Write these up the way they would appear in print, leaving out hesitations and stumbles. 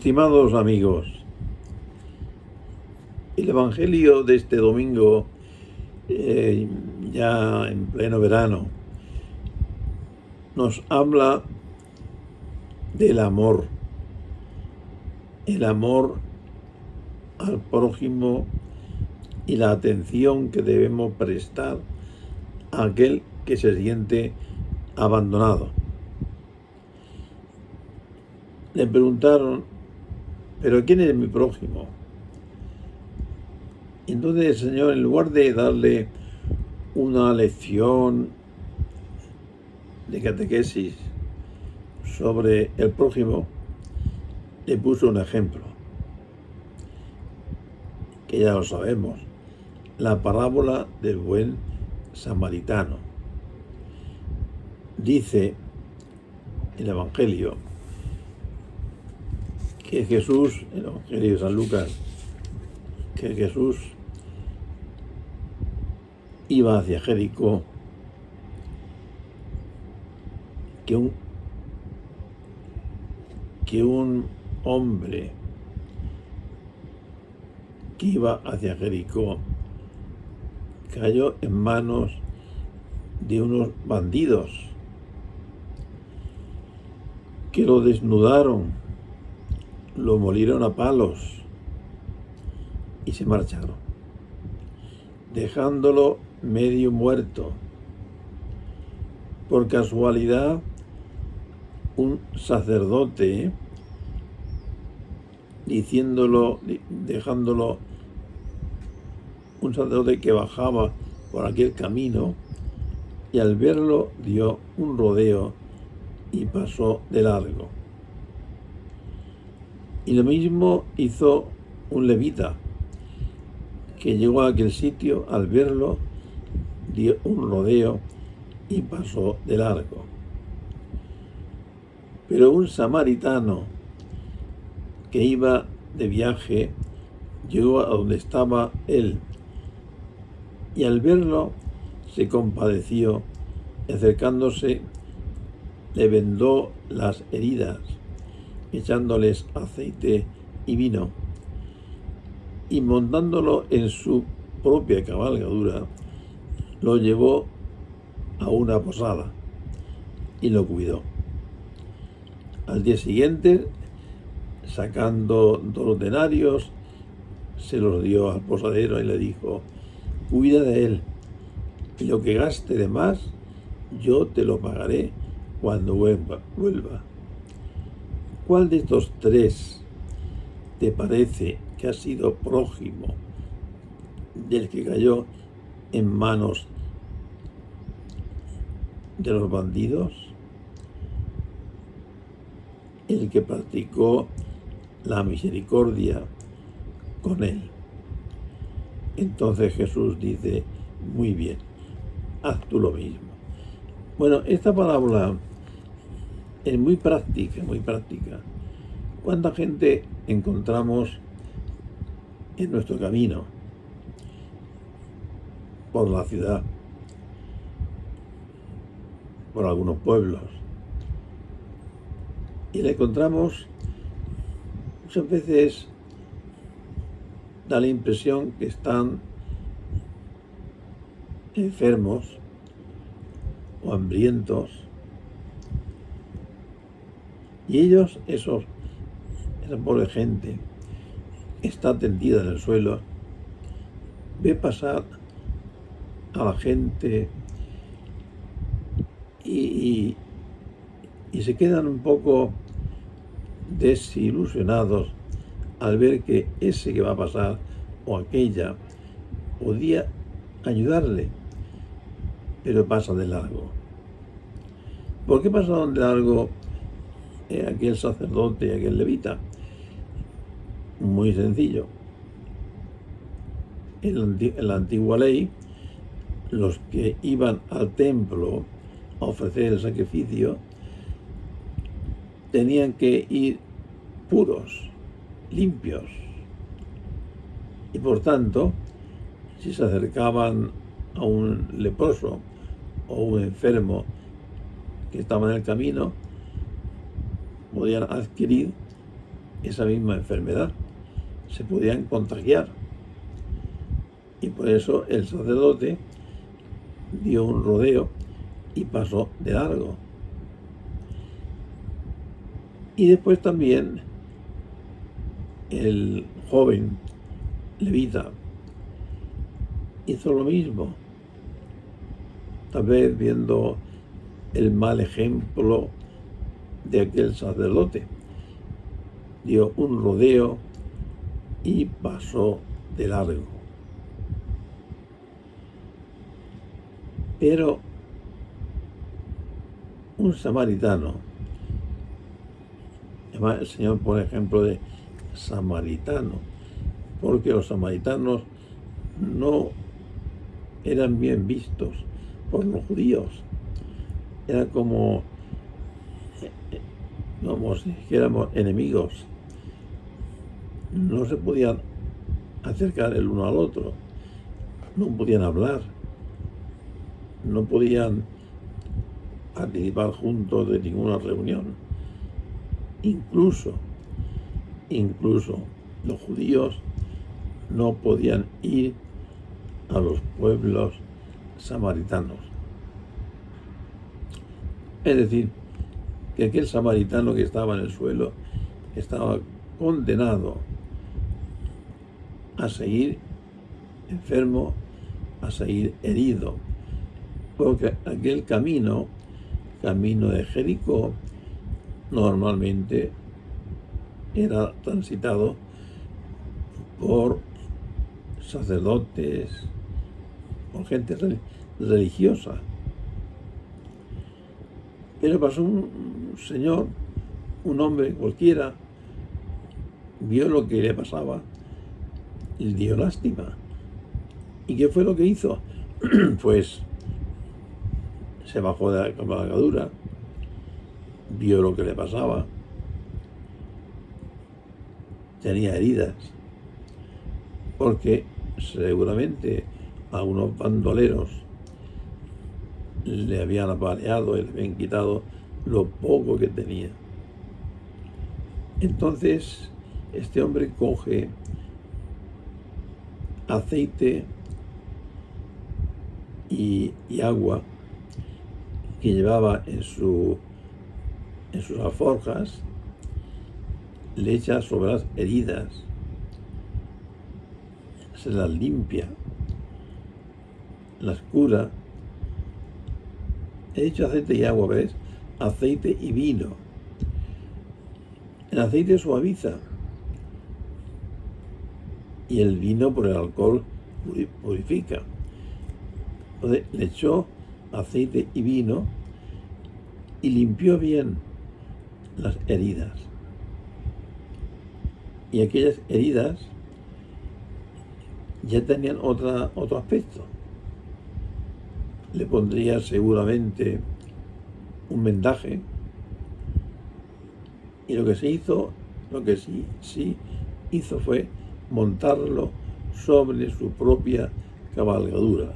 Estimados amigos, el Evangelio de este domingo, ya en pleno verano, nos habla del amor, el amor al prójimo y la atención que debemos prestar a aquel que se siente abandonado. Le preguntaron, ¿pero quién es mi prójimo? Entonces el Señor, en lugar de darle una lección de catequesis sobre el prójimo, le puso un ejemplo, que ya lo sabemos, la parábola del buen samaritano. Dice el Evangelio que Jesús, el Evangelio de San Lucas, que Jesús iba hacia Jericó, que un hombre que iba hacia Jericó cayó en manos de unos bandidos que lo desnudaron, lo molieron a palos y se marcharon, dejándolo medio muerto. Por casualidad, un sacerdote, dejándolo, un sacerdote que bajaba por aquel camino, y al verlo dio un rodeo y pasó de largo. Y lo mismo hizo un levita, que llegó a aquel sitio, al verlo dio un rodeo y pasó de largo. Pero un samaritano que iba de viaje llegó a donde estaba él, y al verlo se compadeció, y acercándose le vendó las heridas, echándoles aceite y vino, y montándolo en su propia cabalgadura, lo llevó a una posada y lo cuidó. Al día siguiente, sacando 2 denarios, se los dio al posadero y le dijo: cuida de él, y lo que gaste de más, yo te lo pagaré cuando vuelva. ¿Cuál de estos 3 te parece que ha sido prójimo del que cayó en manos de los bandidos? El que practicó la misericordia con él. Entonces Jesús dice: muy bien, haz tú lo mismo. Bueno, esta parábola es muy práctica, muy práctica. ¿Cuánta gente encontramos en nuestro camino por la ciudad, por algunos pueblos? Y le encontramos, muchas veces da la impresión que están enfermos o hambrientos, y esa pobre gente, está tendida en el suelo, ve pasar a la gente y se quedan un poco desilusionados al ver que ese que va a pasar o aquella podía ayudarle, pero pasa de largo. ¿Por qué pasaron de largo aquel sacerdote y aquel levita? Muy sencillo. En la antigua ley, los que iban al templo a ofrecer el sacrificio tenían que ir puros, limpios, y por tanto, si se acercaban a un leproso o un enfermo que estaba en el camino, podían adquirir esa misma enfermedad, se podían contagiar. Y por eso el sacerdote dio un rodeo y pasó de largo. Y después también el joven levita hizo lo mismo, tal vez viendo el mal ejemplo de aquel sacerdote. Dio un rodeo y pasó de largo. Pero un samaritano, además el Señor pone ejemplo de samaritano, porque los samaritanos no eran bien vistos por los judíos. Eran como si dijéramos enemigos. No se podían acercar el uno al otro, no podían hablar, no podían participar juntos de ninguna reunión. Incluso los judíos no podían ir a los pueblos samaritanos. Es decir, que aquel samaritano que estaba en el suelo estaba condenado a seguir enfermo, a seguir herido, porque aquel camino de Jericó, normalmente era transitado por sacerdotes, por gente religiosa. Pero pasó un señor, un hombre cualquiera, vio lo que le pasaba y le dio lástima. ¿Y qué fue lo que hizo? Pues se bajó de la cabalgadura, vio lo que le pasaba, tenía heridas, porque seguramente a unos bandoleros le habían apaleado y le habían quitado lo poco que tenía. Entonces este hombre coge aceite y agua que llevaba en sus alforjas, le echa sobre las heridas, se las limpia, las cura. He dicho aceite y agua, ¿ves? Aceite y vino. El aceite suaviza y el vino por el alcohol purifica. Entonces le echó aceite y vino y limpió bien las heridas. Y aquellas heridas ya tenían otro aspecto. Le pondría seguramente un vendaje, y lo que sí hizo fue montarlo sobre su propia cabalgadura.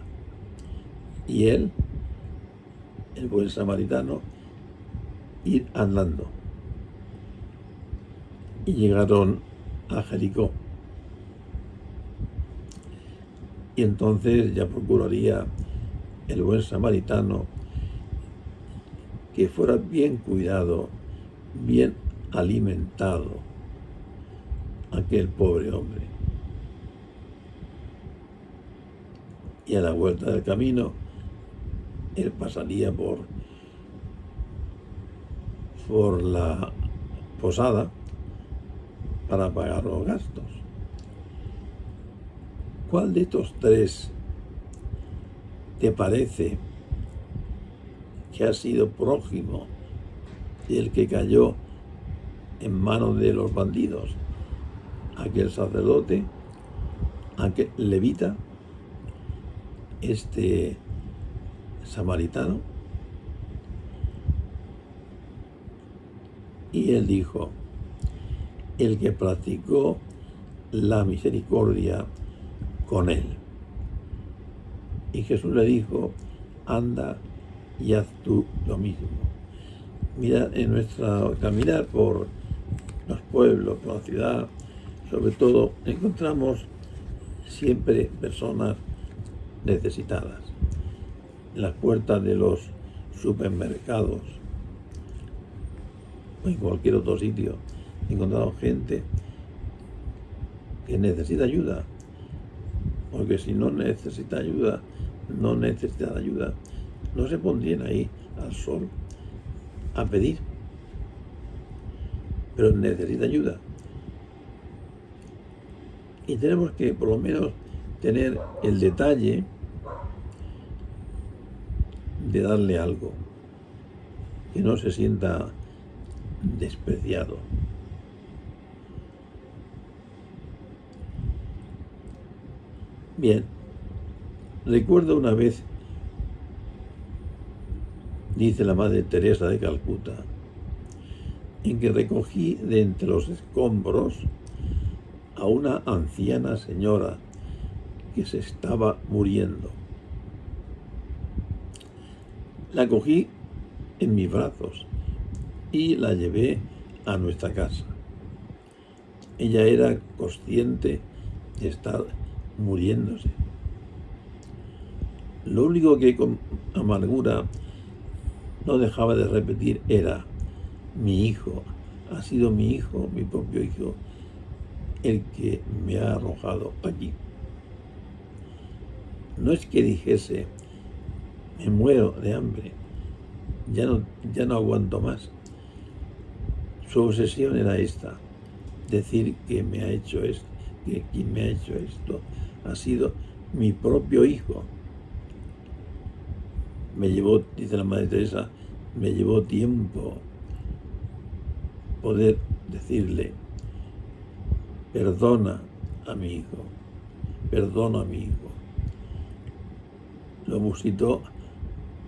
Y él, el buen samaritano, ir andando. Y llegaron a Jericó. Y entonces ya procuraría el buen samaritano que fuera bien cuidado, bien alimentado aquel pobre hombre. Y a la vuelta del camino, él pasaría por la posada para pagar los gastos. ¿Cuál de estos tres te parece que ha sido prójimo del que cayó en manos de los bandidos? ¿Aquel sacerdote, aquel levita, este samaritano? Y él dijo: el que practicó la misericordia con él. Y Jesús le dijo: anda y haz tú lo mismo. Mira, en nuestra caminar por los pueblos, por la ciudad, sobre todo, encontramos siempre personas necesitadas. En las puertas de los supermercados o en cualquier otro sitio encontramos gente que necesita ayuda, porque si no necesita ayuda, no se pondrían ahí al sol a pedir, pero necesita ayuda. Y tenemos que por lo menos tener el detalle de darle algo, que no se sienta despreciado. Bien, recuerdo una vez, dice la Madre Teresa de Calcuta, en que recogí de entre los escombros a una anciana señora que se estaba muriendo. La cogí en mis brazos y la llevé a nuestra casa. Ella era consciente de estar muriéndose. Lo único que con amargura no dejaba de repetir era: mi hijo, ha sido mi hijo, mi propio hijo, el que me ha arrojado allí. No es que dijese: me muero de hambre, ya no aguanto más. Su obsesión era esta: decir que me ha hecho esto, que quien me ha hecho esto ha sido mi propio hijo. Me llevó, dice la Madre Teresa, me llevó tiempo poder decirle: perdona a mi hijo, perdona a mi hijo. Lo musitó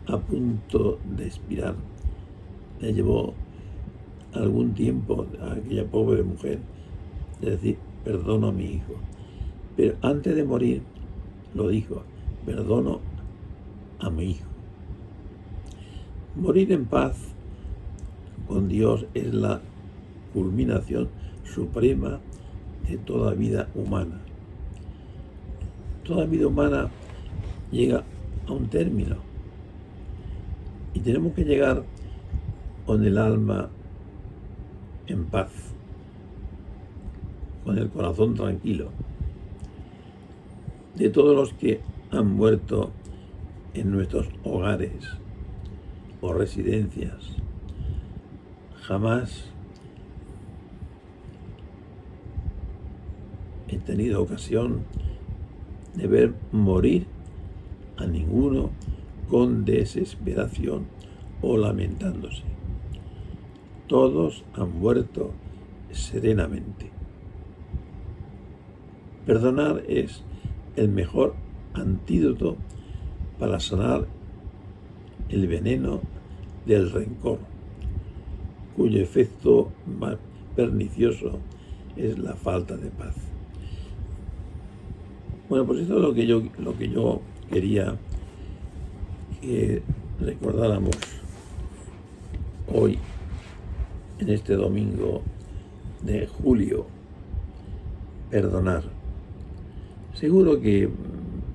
a punto de expirar. Le llevó algún tiempo a aquella pobre mujer de decir: perdono a mi hijo. Pero antes de morir lo dijo: perdono a mi hijo. Morir en paz con Dios es la culminación suprema de toda vida humana. Toda vida humana llega a un término y tenemos que llegar con el alma en paz, con el corazón tranquilo. De todos los que han muerto en nuestros hogares o residencias, jamás he tenido ocasión de ver morir a ninguno con desesperación o lamentándose. Todos han muerto serenamente. Perdonar es el mejor antídoto para sanar el veneno del rencor, cuyo efecto más pernicioso es la falta de paz. Bueno, pues esto es lo que yo quería que recordáramos hoy, en este domingo de julio. Perdonar. Seguro que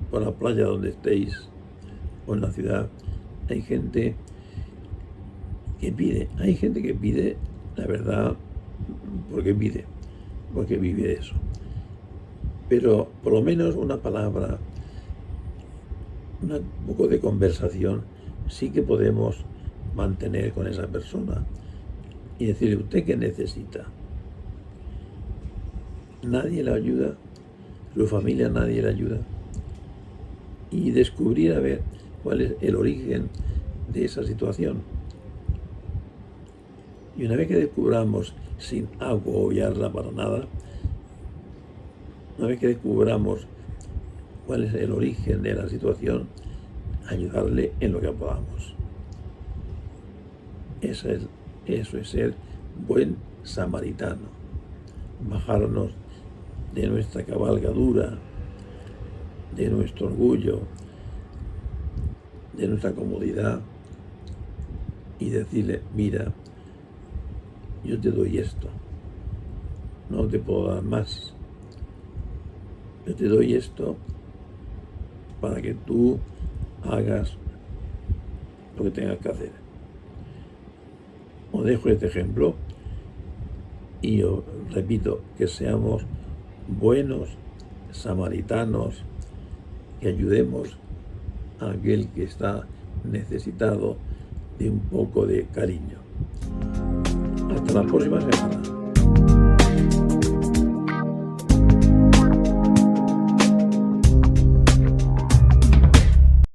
por la playa donde estéis o en la ciudad hay gente que pide la verdad porque vive de eso. Pero por lo menos una palabra, un poco de conversación, sí que podemos mantener con esa persona y decirle: ¿usted qué necesita? Nadie le ayuda, su familia nadie le ayuda, y descubrir a ver cuál es el origen de esa situación. Y una vez que descubramos, sin agobiarla para nada, una vez que descubramos cuál es el origen de la situación, ayudarle en lo que podamos. Eso es ser buen samaritano. Bajarnos de nuestra cabalgadura, de nuestro orgullo, de nuestra comodidad y decirle: mira, yo te doy esto, no te puedo dar más. Yo te doy esto para que tú hagas lo que tengas que hacer. Os dejo este ejemplo y os repito que seamos buenos samaritanos, que ayudemos a aquel que está necesitado de un poco de cariño. Hasta la próxima semana.